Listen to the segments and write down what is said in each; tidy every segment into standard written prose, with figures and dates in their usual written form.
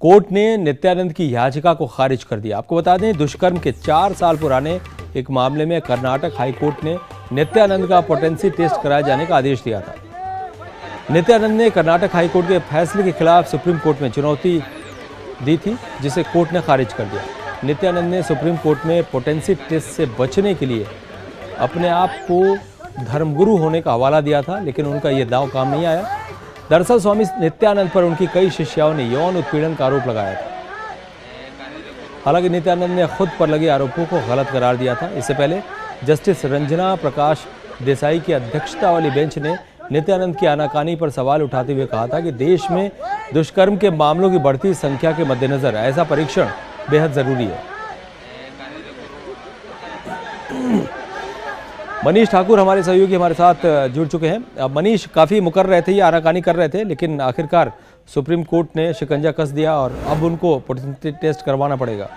Court ने नित्यानंद की याचिका को खारिज कर दिया। आपको बता दें, दुष्कर्म के 4 साल पुराने एक मामले में कर्नाटक हाईकोर्ट ने नित्यानंद का पोटेंसी टेस्ट कराए जाने का आदेश दिया था। नित्यानंद ने कर्नाटक हाईकोर्ट के फैसले के खिलाफ सुप्रीम कोर्ट में चुनौती दी थी, जिसे कोर्ट ने खारिज कर दिया। नित्यानंद ने सुप्रीम कोर्ट में पोटेंसी टेस्ट से बचने के लिए अपने आप को धर्मगुरु होने का हवाला दिया था, लेकिन उनका यह दांव काम नहीं आया। दरअसल स्वामी नित्यानंद पर उनकी कई शिष्याओं ने यौन उत्पीड़न का आरोप लगाया था। हालांकि नित्यानंद ने खुद पर लगे आरोपों को गलत करार दिया था। इससे पहले जस्टिस रंजना प्रकाश देसाई की अध्यक्षता वाली बेंच ने नित्यानंद की आनाकानी पर सवाल उठाते हुए कहा था कि देश में दुष्कर्म के मामलों की बढ़ती संख्या के मद्देनजर ऐसा परीक्षण बेहद जरूरी है। मनीष ठाकुर हमारे सहयोगी हमारे साथ जुड़ चुके हैं। मनीष, काफी मुकर रहे थे, ये आनाकानी कर रहे थे, लेकिन आखिरकार सुप्रीम कोर्ट ने शिकंजा कस दिया और अब उनको पोटेंसी टेस्ट करवाना पड़ेगा।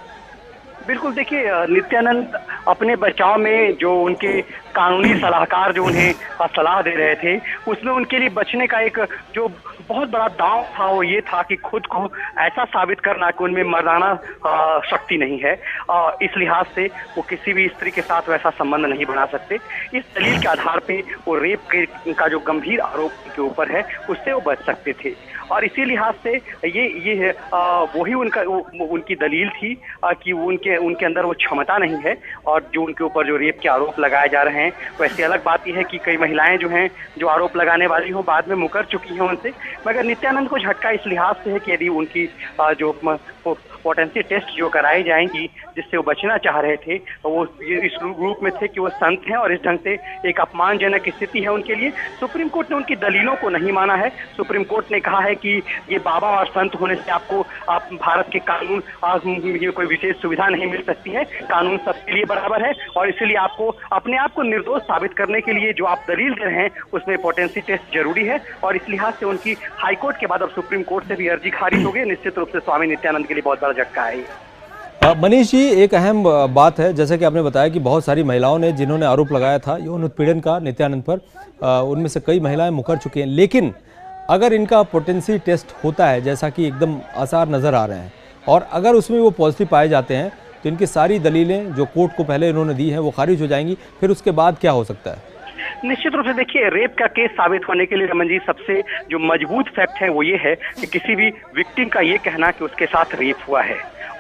बिल्कुल, देखिए, नित्यानंद अपने बचाव में जो उनके कानूनी सलाहकार जो उन्हें सलाह दे रहे थे, उसमें उनके लिए बचने का एक जो बहुत बड़ा दांव था वो ये था कि खुद को ऐसा साबित करना कि उनमें मर्दाना शक्ति नहीं है। इस लिहाज से वो किसी भी स्त्री के साथ वैसा संबंध नहीं बना सकते। इस दलील के आधार पे वो रेप का जो गंभीर आरोप के ऊपर है उससे वो बच सकते थे। और इसी लिहाज से ये वही उनकी दलील थी कि उनके अंदर वो क्षमता नहीं है। और जो उनके ऊपर जो रेप के आरोप लगाए जा रहे हैं, वैसे अलग बात यह है कि कई महिलाएं जो हैं जो आरोप लगाने वाली हो बाद में मुकर चुकी हैं उनसे, मगर नित्यानंद को झटका इस लिहाज से है कि यदि उनकी जो पोटेंसी टेस्ट जो कराई जाएंगी जिससे वो बचना चाह रहे थे, तो वो इस रूप में थे कि वो संत हैं और इस ढंग से एक अपमानजनक स्थिति है उनके लिए। सुप्रीम कोर्ट ने उनकी दलीलों को नहीं माना है। सुप्रीम कोर्ट ने कहा है कि ये बाबा और संत होने से आप भारत के कानून ये कोई विशेष सुविधा नहीं मिल सकती है। कानून सबके लिए बराबर है और इसलिए आपको अपने आप को निर्दोष साबित करने के लिए जो आप दलील दे रहे हैं उसमें पोटेंसी टेस्ट जरूरी है। और इस लिहाज से उनकी हाईकोर्ट के बाद अब सुप्रीम कोर्ट से भी अर्जी खारिज हो गई। निश्चित रूप से स्वामी नित्यानंद के लिए बहुत बड़ा झटका है। मनीष जी, एक अहम बात है, जैसे कि आपने बताया कि बहुत सारी महिलाओं ने जिन्होंने आरोप लगाया था यौन उत्पीड़न का नित्यानंद पर, उनमें से कई महिलाएं मुकर चुकी हैं। लेकिन अगर इनका पोटेंसी टेस्ट होता है, जैसा कि एकदम आसार नजर आ रहे हैं, और अगर उसमें वो पॉजिटिव पाए जाते हैं, तो इनकी सारी दलीलें जो कोर्ट को पहले इन्होंने दी हैं वो खारिज हो जाएंगी। फिर उसके बाद क्या हो सकता है? निश्चित रूप से देखिए, रेप का केस साबित होने के लिए रमन जी सबसे जो मजबूत फैक्ट है वो ये है कि किसी भी विक्टिम का ये कहना कि उसके साथ रेप हुआ है,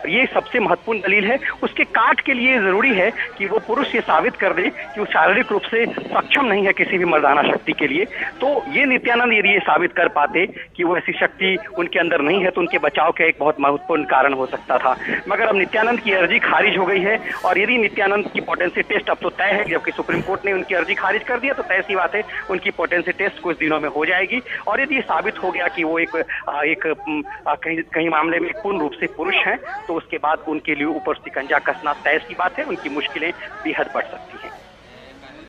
ये सबसे महत्वपूर्ण दलील है। उसके काट के लिए जरूरी है कि वो पुरुष ये साबित कर दे कि वो शारीरिक रूप से सक्षम नहीं है किसी भी मर्दाना शक्ति के लिए। तो ये नित्यानंद यदि ये साबित कर पाते कि वो ऐसी शक्ति उनके अंदर नहीं है, तो उनके बचाव का एक बहुत महत्वपूर्ण कारण हो सकता था। मगर अब नित्यानंद की अर्जी खारिज हो गई है और यदि नित्यानंद की पोटेंसी टेस्ट अब तो तय है, जबकि सुप्रीम कोर्ट ने उनकी अर्जी खारिज कर दिया, तो तय सी बात है उनकी पोटेंसी टेस्ट कुछ दिनों में हो जाएगी। और यदि साबित हो गया कि वो कहीं मामले में पूर्ण रूप से पुरुष हैं, तो उसके बाद उनके लिए ऊपर शिकंजा कसना तय सी बात है। उनकी मुश्किलें बेहद बढ़ सकती हैं।